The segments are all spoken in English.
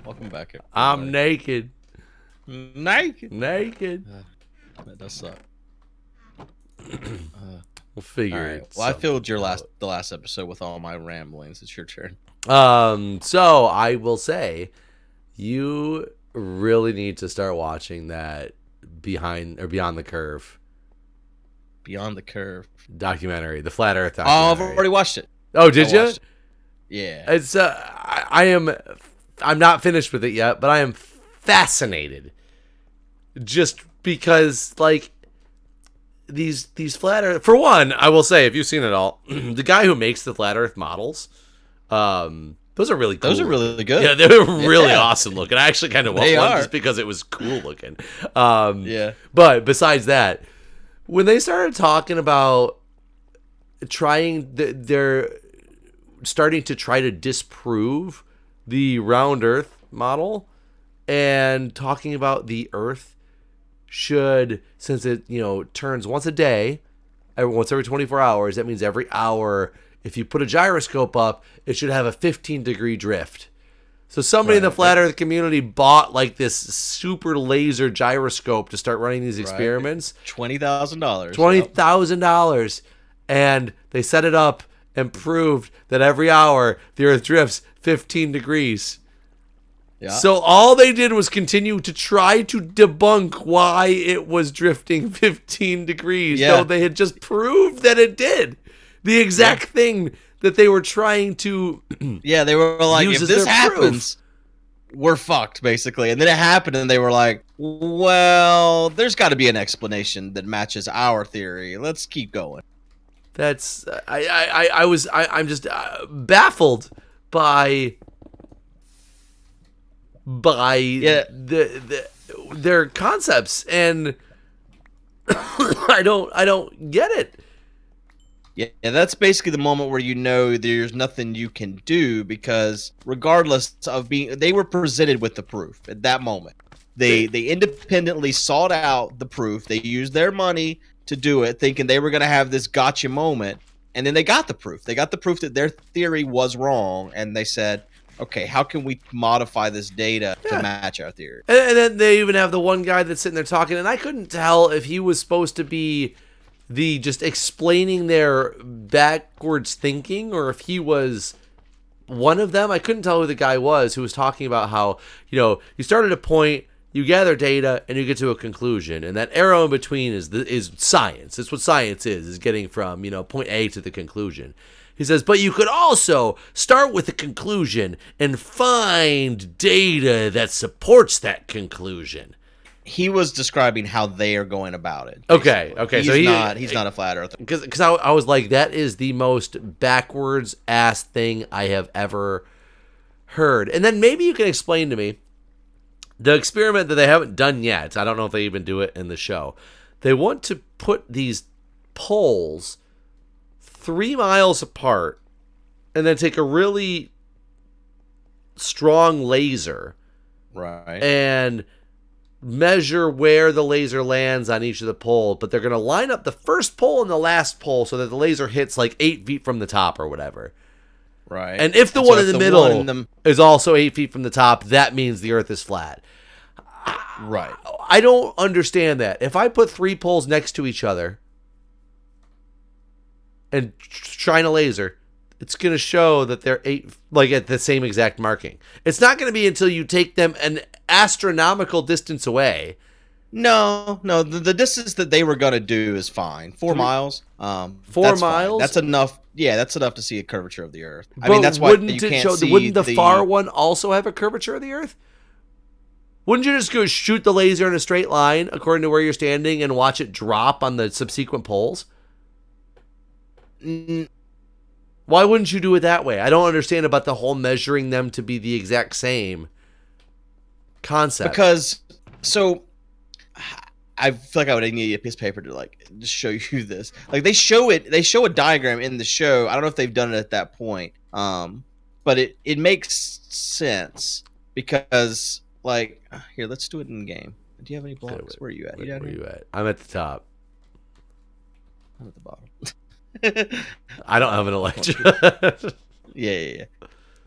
Welcome back, everybody. I'm naked. Naked. That does suck. We'll figure right. it. Well, I filled the last episode with all my ramblings. It's your turn. So I will say, you really need to start watching that Beyond the Curve Beyond the Curve documentary, the Flat Earth Oh, documentary. I've already watched it. Oh, did you? Yeah. It's I'm not finished with it yet, but I am fascinated. Just because, like, these flat Earth. For one, I will say, if you've seen it all, the guy who makes the flat Earth models, those are really cool. Those are really good. Yeah, they're really awesome looking. I actually kind of want one are. just because it was cool looking. Yeah. But besides that, when they started talking about they're starting to try to disprove the round Earth model and talking about the Earth should, since it turns once a day, once every 24 hours, that means every hour, if you put a gyroscope up, it should have a 15-degree drift. So somebody in the flat Earth community bought like this super laser gyroscope to start running these experiments. $20,000. $20,000. And they set it up and proved that every hour the Earth drifts 15 degrees. Yeah. So all they did was continue to try to debunk why it was drifting 15 degrees, though they had just proved that it did. The exact thing that they were trying to they were like, if this happens, we're fucked, basically. And then it happened, and they were like, well, there's got to be an explanation that matches our theory. Let's keep going. That's I'm just baffled by their concepts, and I don't get it. Yeah, that's basically the moment where there's nothing you can do, because regardless of they were presented with the proof at that moment. They independently sought out the proof. They used their money to do it, thinking they were going to have this gotcha moment, and then they got the proof. They got the proof that their theory was wrong, and they said, okay, how can we modify this data to match our theory? And then they even have the one guy that's sitting there talking, and I couldn't tell if he was supposed to be the just explaining their backwards thinking, or if he was one of them. I couldn't tell who the guy was who was talking about how, you start at a point, you gather data, and you get to a conclusion, and that arrow in between is science. It's what science is getting from, point A to the conclusion. He says, but you could also start with a conclusion and find data that supports that conclusion. He was describing how they are going about it. Basically. Okay. He's not a flat earther. Because I was like, that is the most backwards ass thing I have ever heard. And then maybe you can explain to me the experiment that they haven't done yet. I don't know if they even do it in the show. They want to put these poles 3 miles apart and then take a really strong laser, and measure where the laser lands on each of the poles, but they're going to line up the first pole and the last pole so that the laser hits like 8 feet from the top or whatever. Right. And if the one in the middle is also 8 feet from the top, that means the Earth is flat. Right. I don't understand that. If I put 3 poles next to each other and shine a laser, it's going to show that they're at the same exact marking. It's not going to be until you take them an astronomical distance away. No, the distance that they were going to do is fine. 4 miles. 4 miles? Fine. That's enough. Yeah, that's enough to see a curvature of the Earth. I mean, that's why you can't see. Wouldn't the far one also have a curvature of the Earth? Wouldn't you just go shoot the laser in a straight line according to where you're standing and watch it drop on the subsequent poles? Why wouldn't you do it that way? I don't understand about the whole measuring them to be the exact same concept. Because, I feel like I would need a piece of paper to just show you this. Like they show a diagram in the show. I don't know if they've done it at that point. But it makes sense because here, let's do it in game. Do you have any blocks? Where are you at? Where are you at? I'm at the top. I'm at the bottom. I don't have an electric. Yeah.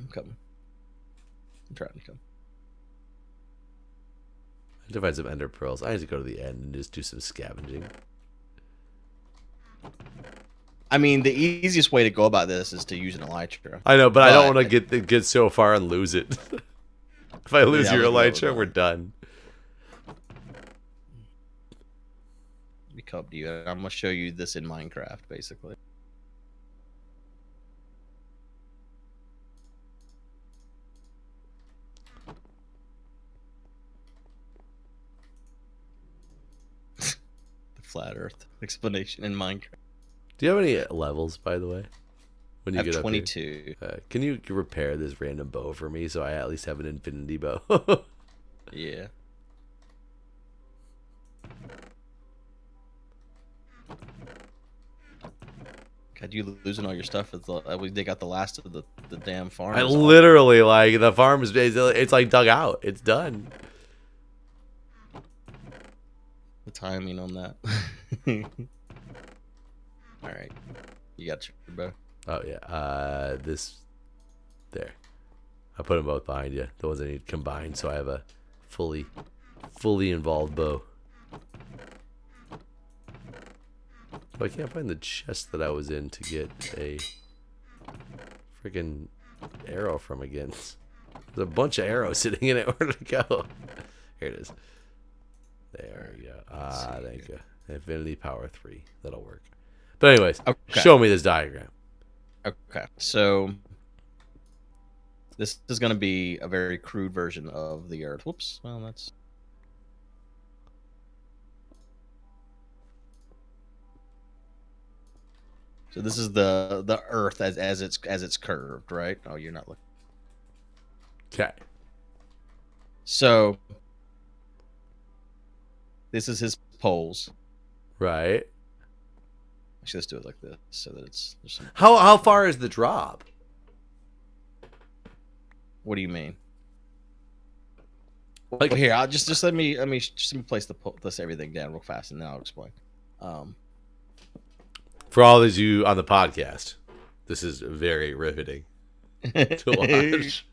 I'm coming. I'm trying to come. to find some ender pearls. I need to go to the end and just do some scavenging. I mean, the easiest way to go about this is to use an elytra. I know, but I don't want to get so far and lose it. If I lose your elytra, we're done. Let me come up to you. I'm going to show you this in Minecraft, basically. The flat Earth explanation in Minecraft. Do you have any levels, by the way? When you I have get 22. Up here? Can you repair this random bow for me so I at least have an infinity bow? Yeah. God, you losing all your stuff. We dig out the last of the damn farm. I literally, like, the farm is, it's like dug out. It's done. The timing on that. All right. You got your bow. Oh, yeah. There. I put them both behind you. The ones I need combined, so I have a fully involved bow. Oh, I can't find the chest that I was in to get a freaking arrow from again. There's a bunch of arrows sitting in it. Where did it go? Here it is. There we go. Ah, thank you. Infinity power 3. That'll work. But anyways, show me this diagram. Okay, so this is going to be a very crude version of the Earth. Whoops. Well, that's... So this is the Earth as it's curved, right? Oh, you're not looking. Okay. So this is his poles. Right. Actually, let's do it like this so that it's. How far is the drop? What do you mean? Like, well, here, I'll just let me place this everything down real fast, and then I'll explain. For all of you on the podcast, this is very riveting to watch.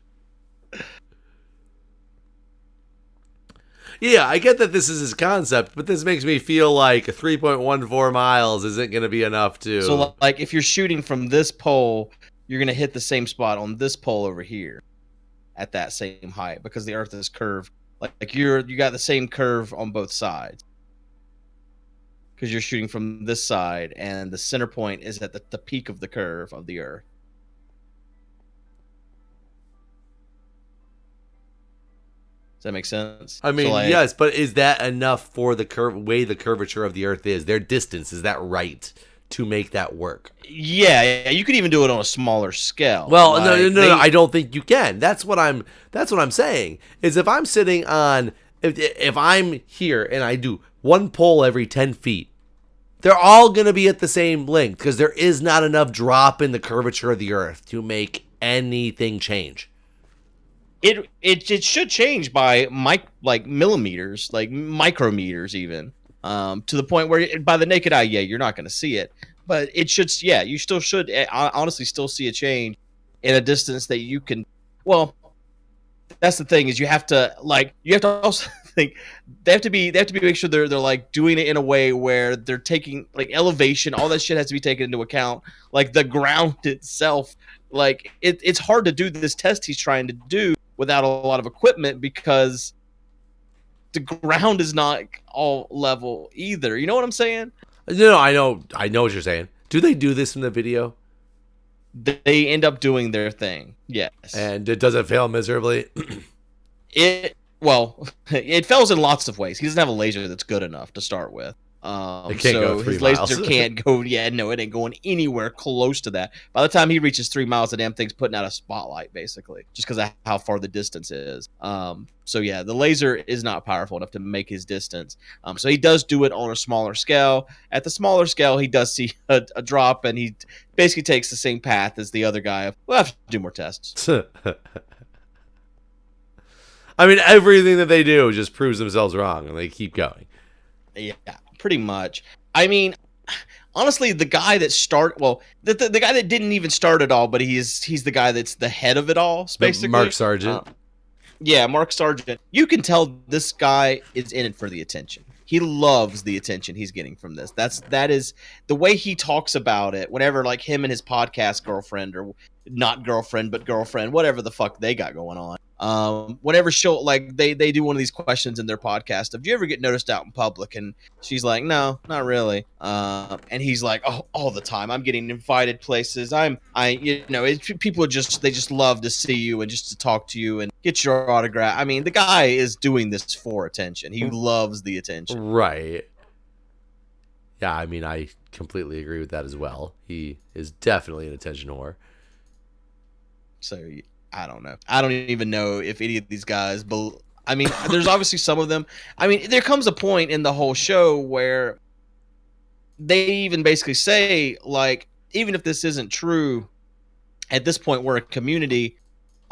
Yeah, I get that this is his concept, but this makes me feel like 3.14 miles isn't going to be enough to... So, like, if you're shooting from this pole, you're going to hit the same spot on this pole over here at that same height because the Earth is curved. Like you got the same curve on both sides because you're shooting from this side, and the center point is at the peak of the curve of the Earth. Does that make sense? I mean, so, like, yes, but is that enough for the way the curvature of the Earth is? Their distance, is that right to make that work? Yeah, you could even do it on a smaller scale. Well, like, no, I don't think you can. That's what I'm saying. Is if I'm sitting on, if I'm here and I do one pole every 10 feet, they're all going to be at the same length because there is not enough drop in the curvature of the Earth to make anything change. It should change by millimeters, like micrometers even, to the point where by the naked eye, yeah, you're not going to see it, but it should, yeah, you still should honestly still see a change in a distance that you can. Well, that's the thing, is you have to also think they have to make sure they're like doing it in a way where they're taking like elevation, all that shit has to be taken into account, like the ground itself. Like it's hard to do this test he's trying to do without a lot of equipment because the ground is not all level either. You know what I'm saying? No, I know what you're saying. Do they do this in the video? They end up doing their thing, yes. And does it fail miserably? It fails in lots of ways. He doesn't have a laser that's good enough to start with. It can't go 3 his miles. laser can't go. Yeah, no, it ain't going anywhere close to that. By the time he reaches 3 miles, the damn thing's putting out a spotlight, basically, just because of how far the distance is. So yeah, the laser is not powerful enough to make his distance. So he does do it on a smaller scale. At the smaller scale, he does see a drop, and he basically takes the same path as the other guy. We'll have to do more tests. I mean, everything that they do just proves themselves wrong, and they keep going. Yeah, pretty much. I mean, honestly, the guy that the guy that didn't even start it all, but he's the guy that's the head of it all, basically. Mark Sargent. Yeah, Mark Sargent. You can tell this guy is in it for the attention. He loves the attention he's getting from this. That is the way he talks about it. Whenever like him and his podcast girlfriend, or not girlfriend but girlfriend, whatever the fuck they got going on. Whenever she'll like they do one of these questions in their podcast of, do you ever get noticed out in public? And she's like, no, not really. And he's like, oh, all the time. I'm getting invited places. People they just love to see you and just to talk to you and get your autograph. I mean, the guy is doing this for attention. He loves the attention. Right. Yeah, I mean, I completely agree with that as well. He is definitely an attention whore. So I don't know. I don't even know if any of these guys. I mean, there's obviously some of them. I mean, there comes a point in the whole show where they even basically say, like, even if this isn't true, at this point we're a community.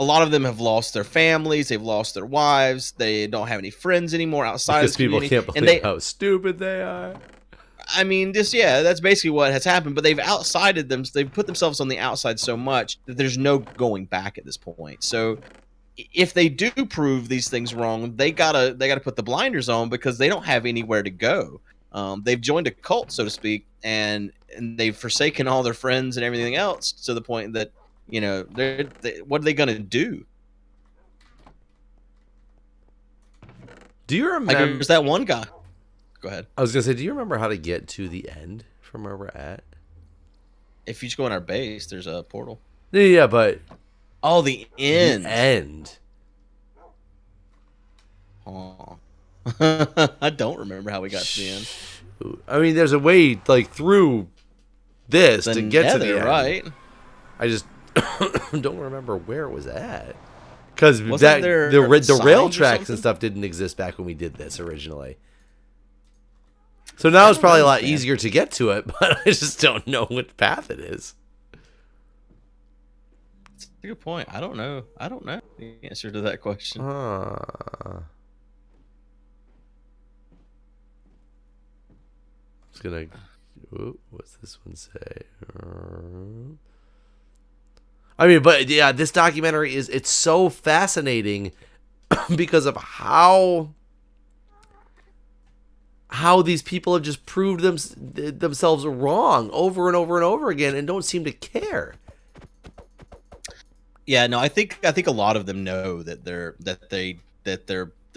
A lot of them have lost their families. They've lost their wives. They don't have any friends anymore outside of this community. Because people can't believe how stupid they are. I mean, that's basically what has happened. But they've outsided them. They've put themselves on the outside so much that there's no going back at this point. So if they do prove these things wrong, they gotta put the blinders on, because they don't have anywhere to go. They've joined a cult, so to speak, and they've forsaken all their friends and everything else, to the point that, you know, what are they gonna do? Do you remember? Like, there's that one guy. Go ahead. I was gonna say, do you remember how to get to the end from where we're at? If you just go on our base, there's a portal. Yeah, but the end. The end. Oh. I don't remember how we got to the end. I mean, there's a way like through this to get to the end, right? I just don't remember where it was at, because the rail tracks and stuff didn't exist back when we did this originally. So now it's probably a lot easier to get to it, but I just don't know what path it is. That's a good point. I don't know the answer to that question. It's gonna. What's this one say? I mean, but yeah, this documentary it's so fascinating because of how these people have just proved themselves wrong over and over and over again, and don't seem to care. Yeah, no, I think a lot of them know that their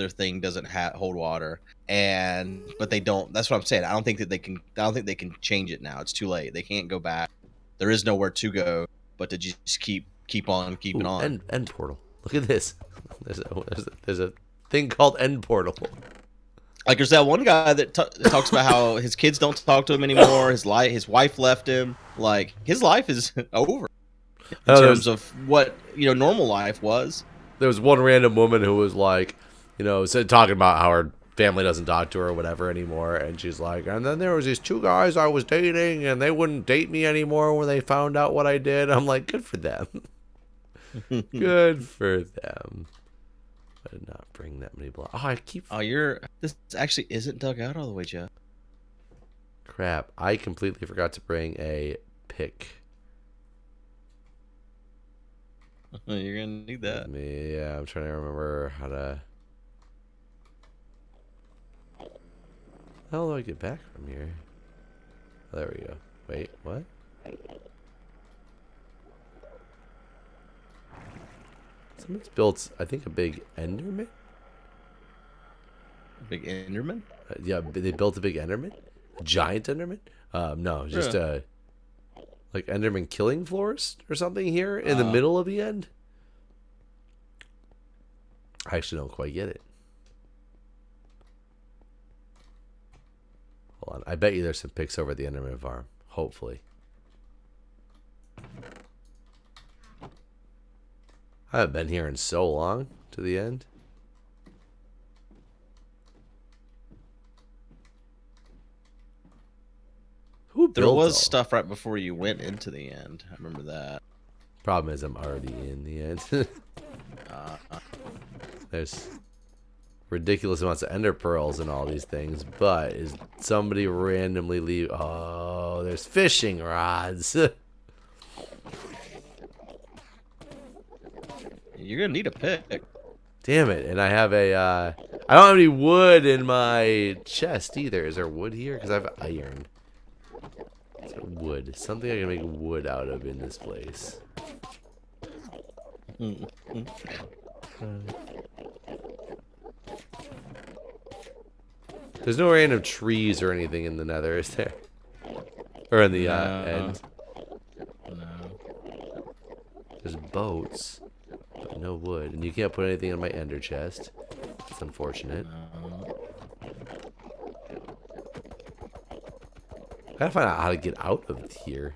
thing doesn't hold water, but they don't. That's what I'm saying. I don't think they can change it now. It's too late. They can't go back. There is nowhere to go but to just keep on keeping on. End portal. Look at this. There's a thing called end portal. Like, there's that one guy that talks about how his kids don't talk to him anymore. His wife left him. Like, his life is over in terms of what, normal life was. There was one random woman who was like, talking about how her family doesn't talk to her or whatever anymore, and she's like, and then there was these two guys I was dating, and they wouldn't date me anymore when they found out what I did. I'm like, good for them. Good for them. I did not bring that many blocks. This actually isn't dug out all the way, Jeff. Crap, I completely forgot to bring a pick. You're gonna need that. Yeah, I'm trying to remember how to. How do I get back from here? Oh, there we go. Wait, what? Someone's built, I think, a big Enderman? Big Enderman? Yeah, they built a big Enderman? A giant Enderman? No, just like Enderman killing floors or something here in the middle of the end? I actually don't quite get it. Hold on. I bet you there's some pics over at the Enderman farm. Hopefully. I haven't been here in so long to the end. Who built There was stuff right before you went into the end. I remember that. Problem is I'm already in the end. There's ridiculous amounts of ender pearls and all these things, but is somebody randomly leave? Oh, there's fishing rods. You're gonna need a pick. Damn it! And I have a. I don't have any wood in my chest either. Is there wood here? Because I have iron. Is there wood? Something I can make wood out of in this place. There's no random trees or anything in the Nether, is there? Or in the end. No. There's boats, but no wood, and you can't put anything in my ender chest. It's unfortunate. I gotta find out how to get out of here.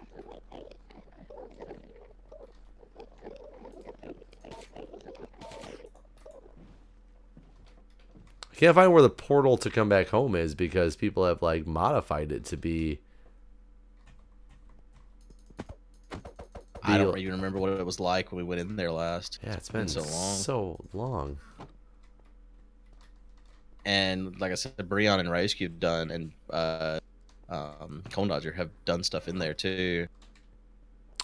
I can't find where the portal to come back home is because people have like modified it to be. I don't even remember what it was like when we went in there last. Yeah, it's been so long. And like I said, Breon and Rice Cube done, and Cone Dodger have done stuff in there too.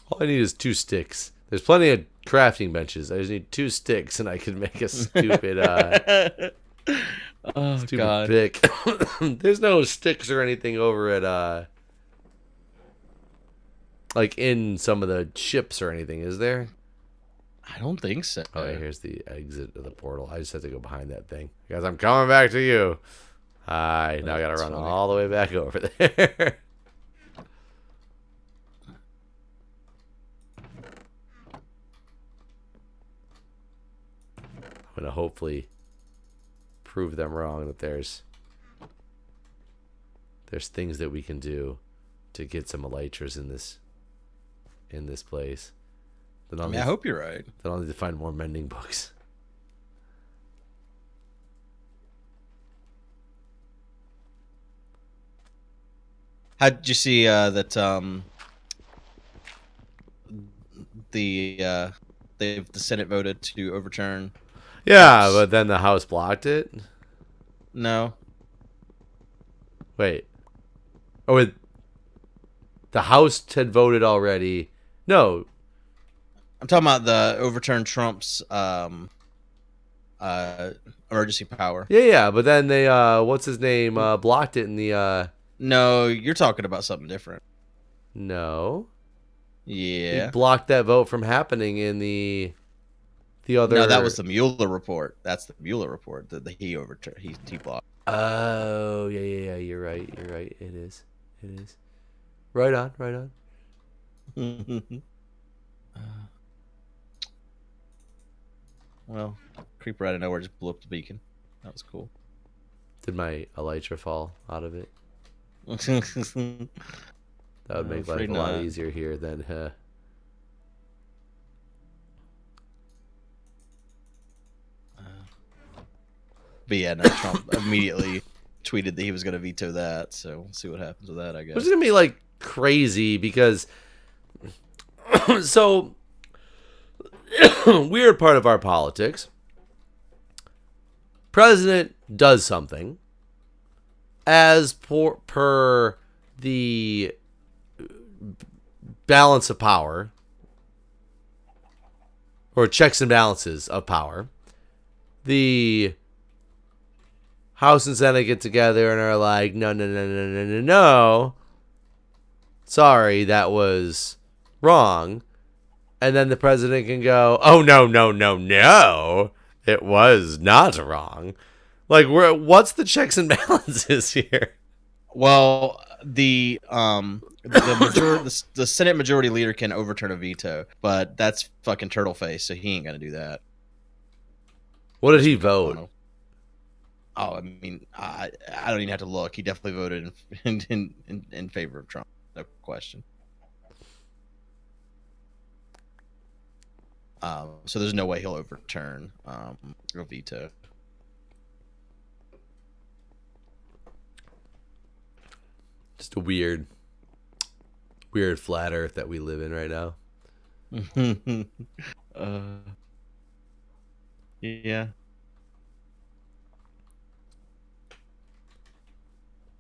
All I need is 2 sticks. There's plenty of crafting benches. I just need 2 sticks, and I can make a stupid, stupid God. pick. There's no sticks or anything over at, like in some of the ships or anything, is there? I don't think so. Oh, yeah, here's the exit of the portal. I just have to go behind that thing. Guys, I'm coming back to you. Hi. Now I gotta run all the way back over there. I'm gonna hopefully prove them wrong that there's things that we can do to get some elytras in this place. Then I hope you're right. Then I'll need to find more mending books. How'd you see that the Senate voted to overturn? Yeah, but then the House blocked it. No. Wait. Oh, the House had voted already. No. I'm talking about the overturn Trump's emergency power. Yeah, but then they what's his name blocked it in the No, you're talking about something different. No. Yeah. He blocked that vote from happening in the other. No, that was the Mueller report. That's the Mueller report that he overturned. He blocked. Oh, yeah. You're right. It is. Right on. Well, creeper out of nowhere just blew up the beacon. That was cool. Did my elytra fall out of it? That would make life a lot easier here than But yeah, no, Trump immediately tweeted that he was going to veto that. So we'll see what happens with that, I guess. Which is going to be like crazy because so weird part of our politics. President does something as per the balance of power or checks and balances of power. The House and Senate get together and are like, no. Sorry, that was wrong. And then the president can go, oh, no. It was not wrong. Like, what's the checks and balances here? Well, the Senate majority leader can overturn a veto, but that's fucking turtle face, so he ain't gonna do that. What did he vote? Oh, I mean, I don't even have to look. He definitely voted in favor of Trump, no question. So there's no way he'll overturn a veto. Just a weird flat earth that we live in right now. Yeah.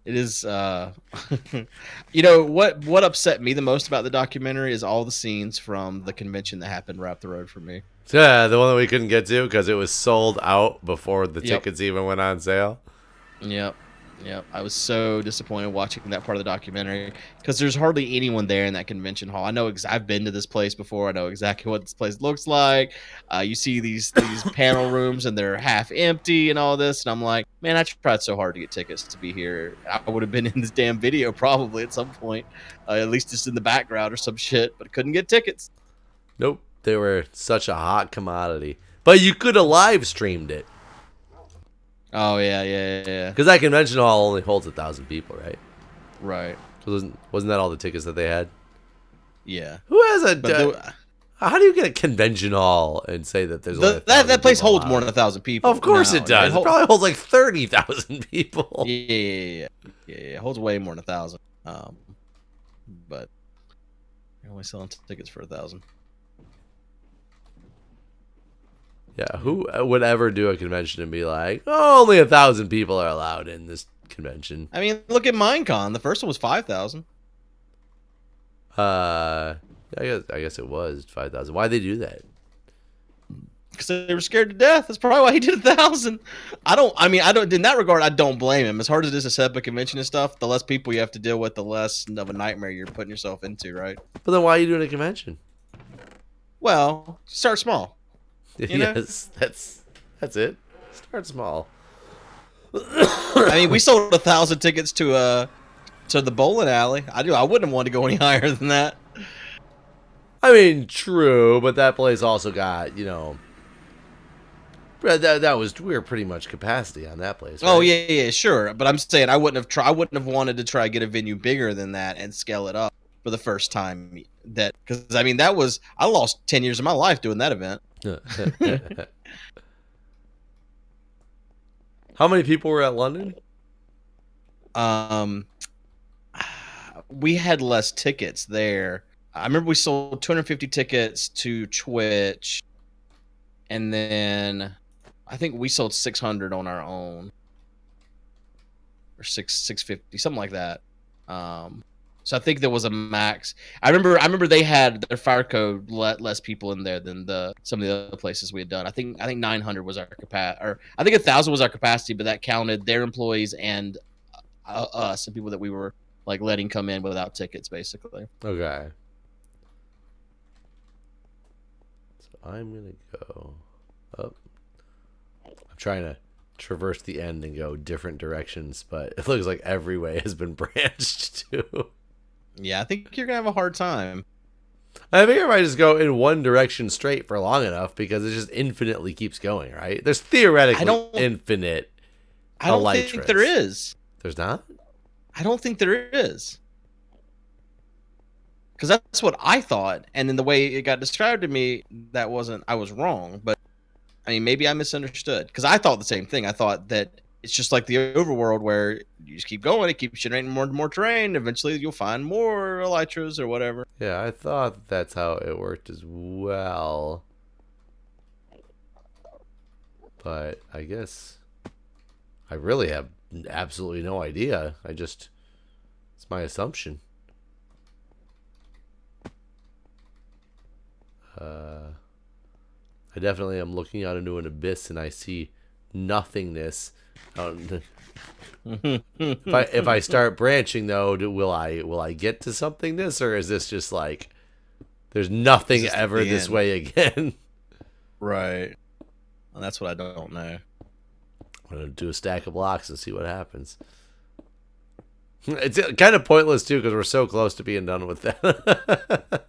It is you know what upset me the most about the documentary is all the scenes from the convention that happened right up the road from me. Yeah, the one that we couldn't get to because it was sold out before the Yep. tickets even went on sale. Yep. Yep. I was so disappointed watching that part of the documentary because there's hardly anyone there in that convention hall. I know I've been to this place before. I know exactly what this place looks like. You see these panel rooms and they're half empty and all this, and I'm like, man, I tried so hard to get tickets to be here. I would have been in this damn video probably at some point, at least just in the background or some shit, but I couldn't get tickets. Nope. They were such a hot commodity. But you could have live streamed it. Oh yeah. Because that convention hall only holds 1,000 people, right? Right. Wasn't that all the tickets that they had? Yeah. Who has a... But how do you get a convention hall and say that there's only that place people holds allowed? more than 1,000 people? Of course No, it does. It probably holds like 30,000 people. Yeah. It holds way more than 1,000. But you're only selling tickets for 1,000. Yeah, who would ever do a convention and be like, oh, only 1,000 people are allowed in this convention? I mean, look at Minecon. The first one was 5,000. I guess it was 5,000. Why'd they do that? Because they were scared to death. That's probably why he did 1,000. I don't. In that regard, I don't blame him. As hard as it is to set up a convention and stuff, the less people you have to deal with, the less of a nightmare you're putting yourself into, right? But then why are you doing a convention? Well, start small. You know? Yes, that's it. Start small. I mean, we sold 1,000 tickets to the bowling alley. I wouldn't have wanted to go any higher than that. I mean, true, but that place also got, that was, we were pretty much capacity on that place. Right? Oh yeah, sure. But I'm saying I wouldn't have wanted to try to get a venue bigger than that and scale it up for the first time. Because I lost 10 years of my life doing that event. How many people were at London? We had less tickets there. I remember we sold 250 tickets to Twitch, and then I think we sold 600 on our own, or 650, something like that. So I think there was a max. I remember they had their fire code let less people in there than some of the other places we had done. I think 900 was our capacity, or I think 1,000 was our capacity, but that counted their employees and us and people that we were like letting come in without tickets, basically. Okay. So I'm gonna go up. I'm trying to traverse the end and go different directions, but it looks like every way has been branched too. Yeah, I think you're gonna have a hard time. I think I might just go in one direction straight for long enough because it just infinitely keeps going, right? There's theoretically infinite. I don't think there is. There's not? I don't think there is. Because that's what I thought, and in the way it got described to me, I was wrong. But I mean, maybe I misunderstood. Because I thought the same thing. I thought that it's just like the overworld where you just keep going, it keeps generating more and more terrain. Eventually, you'll find more elytras or whatever. Yeah, I thought that's how it worked as well. But I guess I really have absolutely no idea. It's my assumption. I definitely am looking out into an abyss and I see nothingness. If I start branching though, will I get to somethingness, or is this just like there's nothing ever this way again? Right. Well, that's what I don't know. I'm gonna do a stack of blocks and see what happens. It's kind of pointless too because we're so close to being done with that.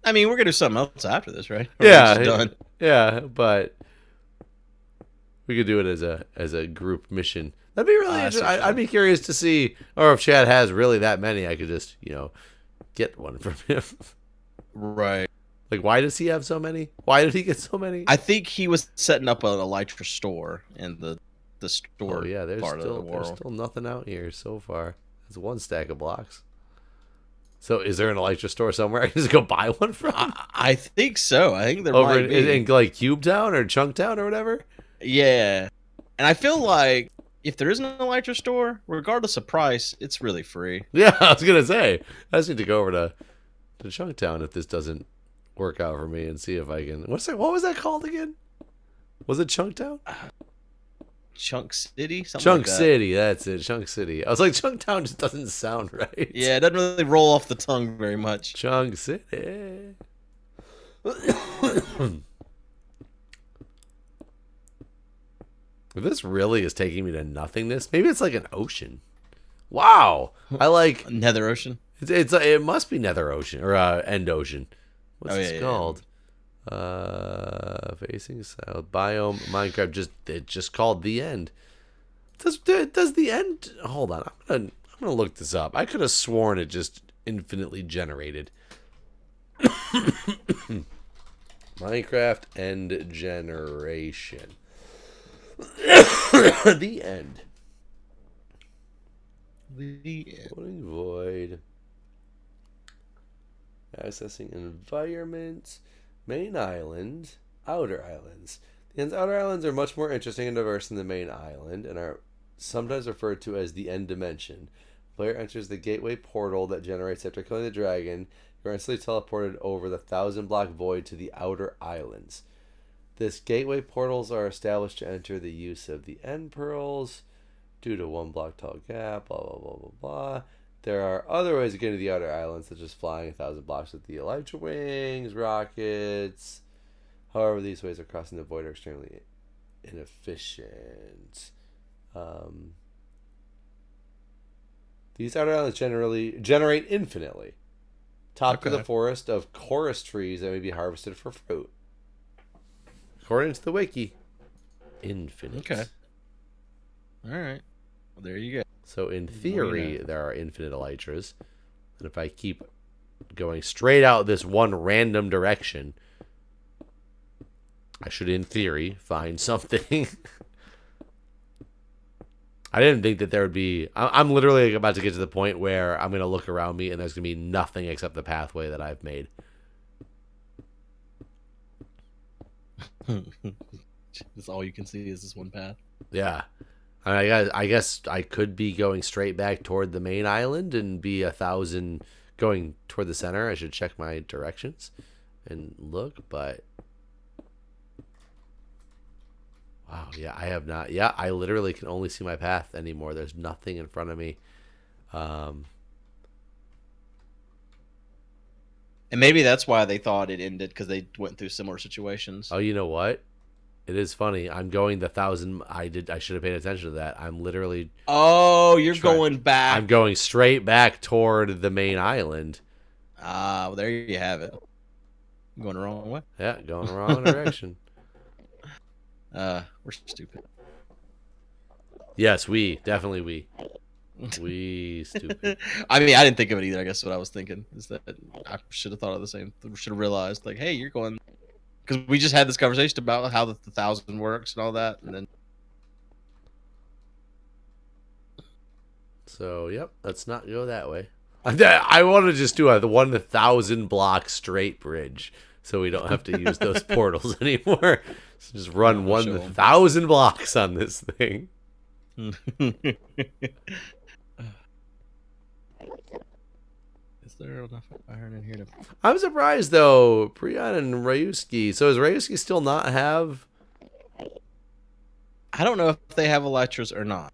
I mean, we're gonna do something else after this, right? Yeah, done. Yeah, but we could do it as a group mission. That'd be really interesting. I'd be curious to see, or if Chad has really that many, I could just get one from him. Right. Like, why does he have so many? Why did he get so many? I think he was setting up an elytra store in the store. Oh yeah, there's there's still nothing out here so far. It's one stack of blocks. So is there an elytra store somewhere I can just go buy one from? I think so. I think there over might be. in like Cube Town or Chunk Town or whatever. Yeah, and I feel like if there isn't an elytra store, regardless of price, it's really free. Yeah, I was gonna say I just need to go over to Chunk Town if this doesn't work out for me and see if I can. What was that called again? Was it Chunktown? Chunk City? Something Chunk like that. City, that's it. Chunk City. I was like, Chunktown just doesn't sound right. Yeah, it doesn't really roll off the tongue very much. Chunk City. If this really is taking me to nothingness, maybe it's like an ocean. Wow, I like Nether Ocean. it must be Nether Ocean or End Ocean. What's this Yeah. called? Facing south biome Minecraft. It's just called the end. Does the end? Hold on, I'm gonna look this up. I could have sworn it just infinitely generated. Minecraft end generation. The end. The end. Loading void. Accessing environment. Main island. Outer islands. The end's outer islands are much more interesting and diverse than the main island and are sometimes referred to as the end dimension. The player enters the gateway portal that generates after killing the dragon. You're instantly teleported over the 1,000-block void to the outer islands. This gateway portals are established to enter the use of the end pearls due to 1 block tall gap, blah, blah, blah, blah, blah. There are other ways of getting to the outer islands, such as flying 1,000 blocks with the elytra wings, rockets. However, these ways of crossing the void are extremely inefficient. These outer islands generally generate infinitely. Top to the forest of chorus trees that may be harvested for fruit. According to the wiki, infinite. Okay. All right. Well, there you go. So in theory, there are infinite elytras. And if I keep going straight out this one random direction, I should, in theory, find something. I didn't think that there would be... I'm literally about to get to the point where I'm going to look around me and there's going to be nothing except the pathway that I've made. That's all you can see is this one path. Yeah. I guess I could be going straight back toward the main island and be 1,000 going toward the center. I should check my directions and look, but... Wow, yeah, I have not. Yeah, I literally can only see my path anymore. There's nothing in front of me. And maybe that's why they thought it ended, because they went through similar situations. Oh, you know what? It is funny. I'm going the 1,000. I should have paid attention to that. I'm literally. Oh, you're going back. I'm going straight back toward the main island. Well, there you have it. I'm going the wrong way. Yeah, going the wrong direction. We're stupid. Yes, we stupid. I mean, I didn't think of it either. I guess what I was thinking is that I should have thought of the same. Should have realized, like, hey, you're going, because we just had this conversation about how the 1,000 works and all that, and then. So, yep, let's not go that way. I want to just do the 1,000 block straight bridge, so we don't have to use those portals anymore. So just run 1,000 blocks on this thing. Is there enough iron in here to... I'm surprised, though, Priyan and Ryuski. So does Ryuski still not have... I don't know if they have elytras or not,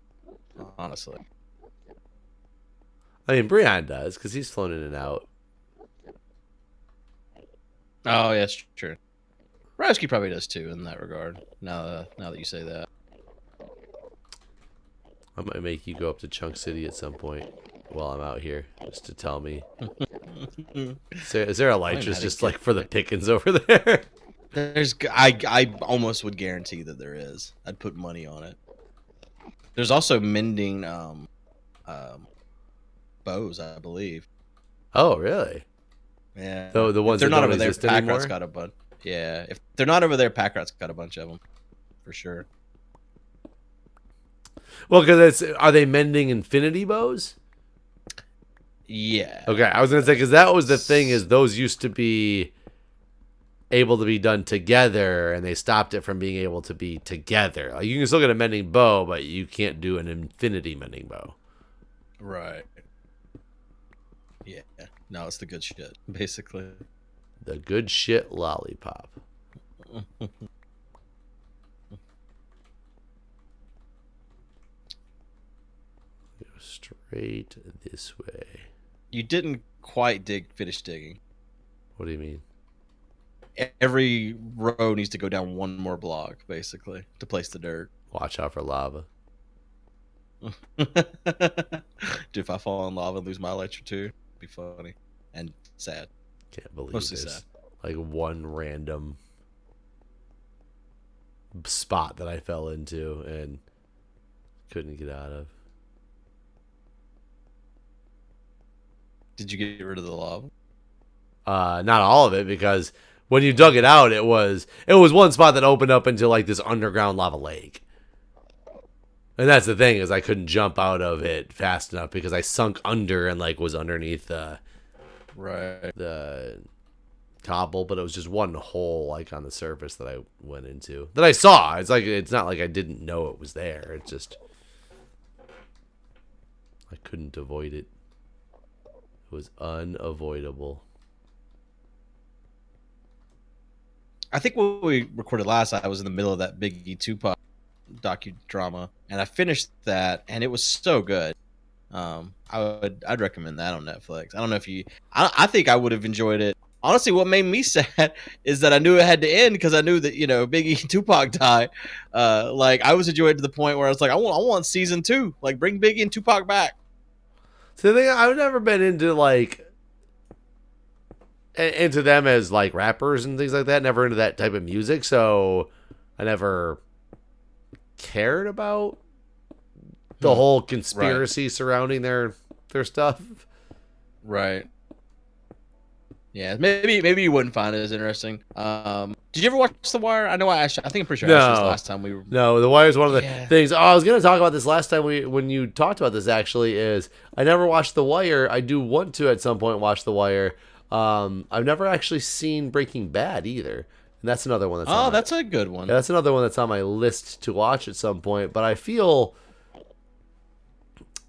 honestly. I mean, Brian does, because he's flown in and out. Oh, yeah, that's true. Ryuski probably does, too, in that regard, now that you say that. I might make you go up to Chunk City at some point while I'm out here, just to tell me. Is there elytras just like for the pickings over there? I almost would guarantee that there is. I'd put money on it. There's also mending bows, I believe. Oh, really? Yeah. The ones they're that not don't over there. exist anymore? Packrat's got a bunch. Yeah, if they're not over there, Packrat's got a bunch of them, for sure. Well, because are they mending infinity bows? Yeah. Okay, I was gonna say because that was the thing is those used to be able to be done together, and they stopped it from being able to be together. Like you can still get a mending bow, but you can't do an infinity mending bow. Right. Yeah. No, it's the good shit, basically. The good shit lollipop. Go straight this way. You didn't quite finish digging. What do you mean? Every row needs to go down one more block, basically, to place the dirt. Watch out for lava. Dude, if I fall in lava and lose my elytra too, it'd be funny and sad. Can't believe Mostly there's sad. like one random spot that I fell into and couldn't get out of. Did you get rid of the lava? Not all of it, because when you dug it out, it was one spot that opened up into like this underground lava lake. And that's the thing, is I couldn't jump out of it fast enough because I sunk under and like was underneath the cobble, but it was just one hole like on the surface that I went into that I saw. It's like, it's not like I didn't know it was there. It's just I couldn't avoid it. It was unavoidable. I think when we recorded last, I was in the middle of that Biggie Tupac docudrama, and I finished that, and it was so good. I'd recommend that on Netflix. I don't know if you. I think I would have enjoyed it. Honestly, what made me sad is that I knew it had to end because I knew that Biggie and Tupac died. Like I was enjoying it to the point where I was like, I want season 2. Like bring Biggie and Tupac back. So the thing, I've never been into into them as like rappers and things like that. Never into that type of music, so I never cared about the whole conspiracy surrounding their stuff. Right. Yeah, maybe you wouldn't find it as interesting. Did you ever watch The Wire? I know I asked you. I think I'm pretty sure I asked you this last time we were. No, The Wire is one of the things. Oh, I was going to talk about this last time when you talked about this. Actually, is I never watched The Wire. I do want to at some point watch The Wire. I've never actually seen Breaking Bad either, and that's another one. That's a good one. Yeah, that's another one that's on my list to watch at some point. But I feel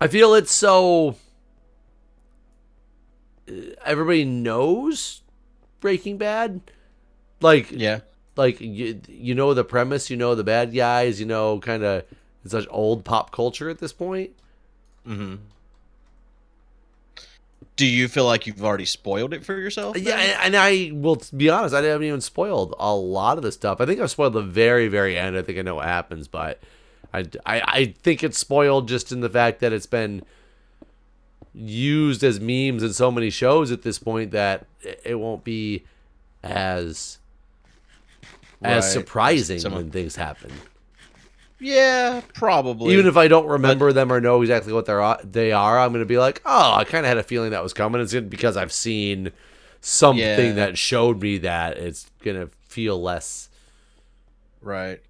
it's so. Everybody knows Breaking Bad, like you know the premise, you know the bad guys, kind of it's such old pop culture at this point. Mm-hmm. Do you feel like you've already spoiled it for yourself? Yeah, and I will be honest, I haven't even spoiled a lot of the stuff. I think I've spoiled the very, very end. I think I know what happens, but I think it's spoiled just in the fact that it's been used as memes in so many shows at this point that it won't be as surprising when things happen. Yeah, probably. Even if I don't remember them or know exactly what they are, I'm going to be like, oh, I kind of had a feeling that was coming. It's because I've seen something that showed me that. It's going to feel less. Right.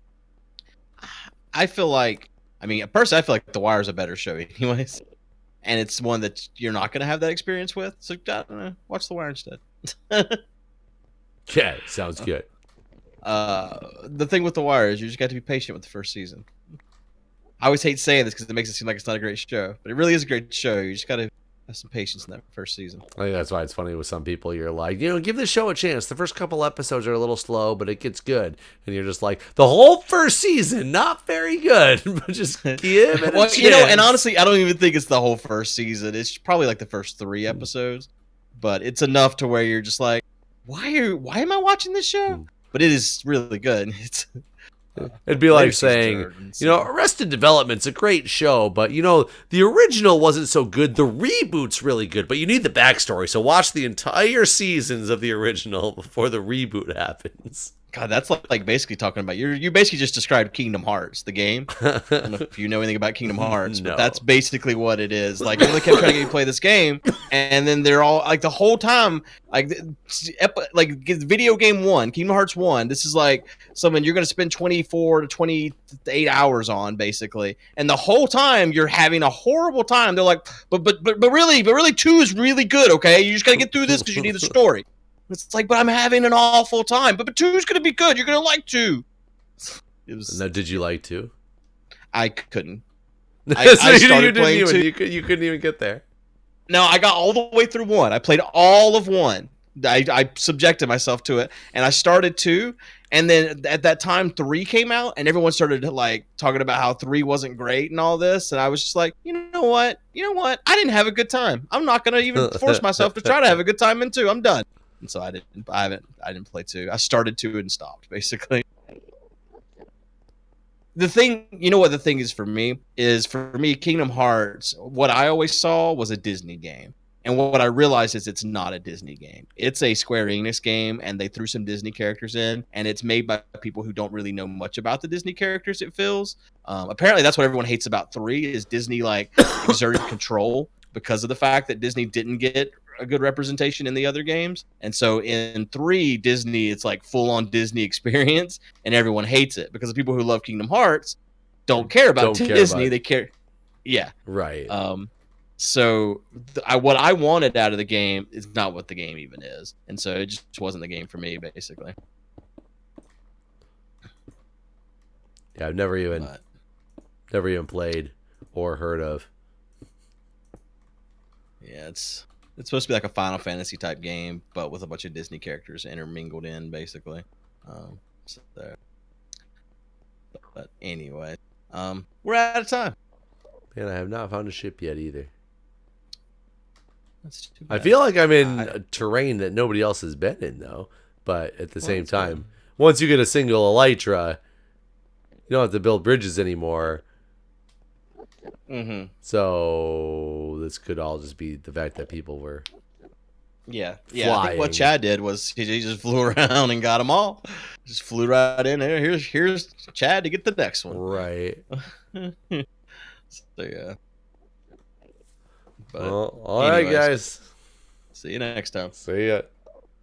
I feel like, personally, I feel like The Wire is a better show anyways. And it's one that you're not going to have that experience with. So watch The Wire instead. Yeah, sounds good. The thing with The Wire is you just got to be patient with the first season. I always hate saying this because it makes it seem like it's not a great show, but it really is a great show. You just got to have some patience in that first season. I think that's why it's funny with some people. You're like, give this show a chance. The first couple episodes are a little slow, but it gets good. And you're just like, the whole first season, not very good, but just give it a chance. And honestly, I don't even think it's the whole first season. It's probably like the first 3 episodes, but it's enough to where you're just like, why am I watching this show? But it is really good. It'd be like saying, Arrested Development's a great show, but, the original wasn't so good. The reboot's really good, but you need the backstory. So watch the entire seasons of the original before the reboot happens. God, that's like basically talking about you basically just described Kingdom Hearts, the game. I don't know if you know anything about Kingdom Hearts, but that's basically what it is. Like, they kept trying to get you to play this game, and then they're all like the whole time, like video game 1, Kingdom Hearts 1. This is like something you're going to spend 24 to 28 hours on, basically, and the whole time you're having a horrible time. They're like, but really 2 is really good. Okay, you just got to get through this because you need the story. It's like, but I'm having an awful time. But 2's going to be good. You're going to like 2. Now, did you like 2? I couldn't. I started playing 2. You couldn't even get there. No, I got all the way through 1. I played all of 1. I subjected myself to it, and I started 2, and then at that time 3 came out, and everyone started like talking about how 3 wasn't great and all this, and I was just like, you know what, I didn't have a good time. I'm not gonna even force myself to try to have a good time in 2. I'm done. And so I didn't play 2. I started 2 and stopped basically. The thing, what the thing is for me, Kingdom Hearts, what I always saw was a Disney game. And what I realized is it's not a Disney game. It's a Square Enix game, and they threw some Disney characters in, and it's made by people who don't really know much about the Disney characters, it feels. Apparently, that's what everyone hates about 3, is Disney, like, exerted control because of the fact that Disney didn't get a good representation in the other games. And so in 3, Disney, it's like full-on Disney experience, and everyone hates it because the people who love Kingdom Hearts don't care about Disney. They care. Yeah. Right. So what I wanted out of the game is not what the game even is. And so it just wasn't the game for me, basically. Yeah, I've never even played or heard of. Yeah, it's supposed to be like a Final Fantasy type game, but with a bunch of Disney characters intermingled in, basically. But anyway, we're out of time. Man, I have not found a ship yet either. That's too bad. I feel like I'm in a terrain that nobody else has been in, though. But at the same time, once you get a single elytra, you don't have to build bridges anymore. Mm-hmm. So this could all just be the fact that people were flying. I think what Chad did was he just flew around and got them all. Just flew right in there. Here's Chad to get the next one. Right. So yeah. But well, all right, guys. See you next time. See ya.